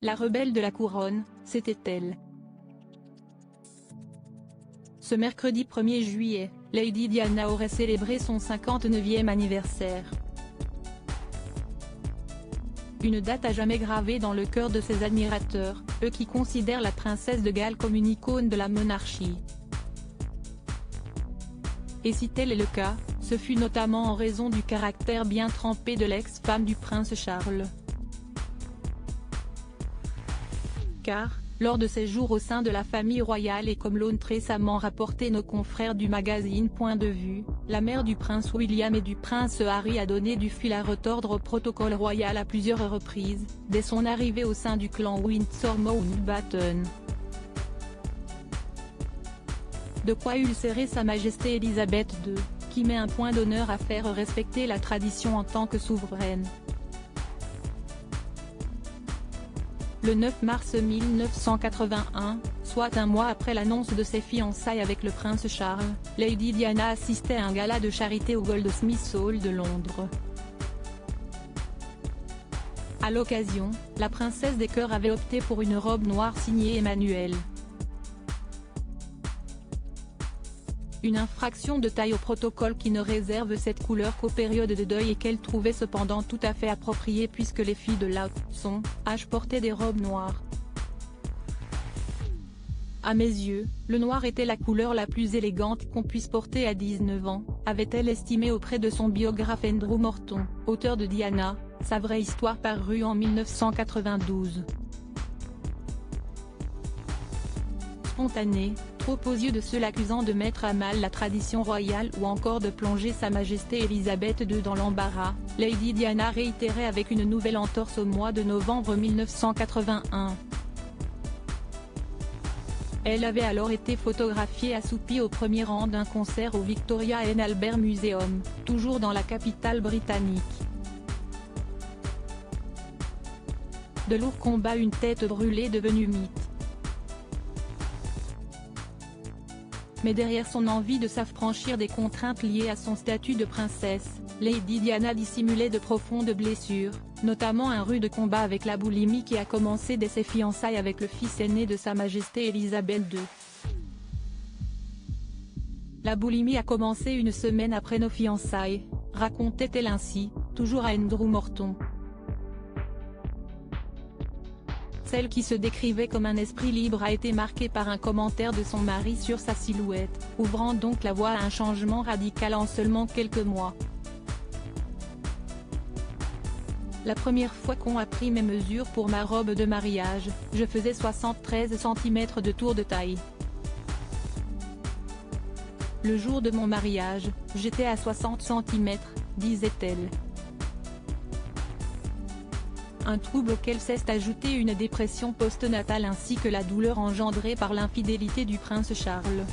La rebelle de la couronne, c'était elle. Ce mercredi 1er juillet, Lady Diana aurait célébré son 59e anniversaire. Une date à jamais gravée dans le cœur de ses admirateurs, eux qui considèrent la princesse de Galles comme une icône de la monarchie. Et si tel est le cas, ce fut notamment en raison du caractère bien trempé de l'ex-femme du prince Charles. Car, lors de ses jours au sein de la famille royale et comme l'ont récemment rapporté nos confrères du magazine Point de Vue, la mère du prince William et du prince Harry a donné du fil à retordre au protocole royal à plusieurs reprises, dès son arrivée au sein du clan Windsor Mountbatten. De quoi ulcérer Sa Majesté Elisabeth II, qui met un point d'honneur à faire respecter la tradition en tant que souveraine. Le 9 mars 1981, soit un mois après l'annonce de ses fiançailles avec le prince Charles, Lady Diana assistait à un gala de charité au Goldsmiths Hall de Londres. À l'occasion, la princesse des cœurs avait opté pour une robe noire signée Emmanuel. Une infraction de taille au protocole qui ne réserve cette couleur qu'aux périodes de deuil et qu'elle trouvait cependant tout à fait appropriée puisque les filles de la son âge portaient des robes noires. À mes yeux, le noir était la couleur la plus élégante qu'on puisse porter à 19 ans, avait-elle estimé auprès de son biographe Andrew Morton, auteur de Diana, sa vraie histoire parue en 1992. Spontanée, trop aux yeux de ceux l'accusant de mettre à mal la tradition royale ou encore de plonger Sa Majesté Elisabeth II dans l'embarras, Lady Diana réitérait avec une nouvelle entorse au mois de novembre 1981. Elle avait alors été photographiée assoupie au premier rang d'un concert au Victoria and Albert Museum, toujours dans la capitale britannique. De lourds combats, une tête brûlée devenue mythe. Mais derrière son envie de s'affranchir des contraintes liées à son statut de princesse, Lady Diana dissimulait de profondes blessures, notamment un rude combat avec la boulimie qui a commencé dès ses fiançailles avec le fils aîné de Sa Majesté Elisabeth II. La boulimie a commencé une semaine après nos fiançailles, racontait-elle ainsi, toujours à Andrew Morton. Celle qui se décrivait comme un esprit libre a été marquée par un commentaire de son mari sur sa silhouette, ouvrant donc la voie à un changement radical en seulement quelques mois. La première fois qu'on a pris mes mesures pour ma robe de mariage, je faisais 73 cm de tour de taille. Le jour de mon mariage, j'étais à 60 cm, disait-elle. Un trouble auquel s'est ajoutée une dépression postnatale ainsi que la douleur engendrée par l'infidélité du prince Charles.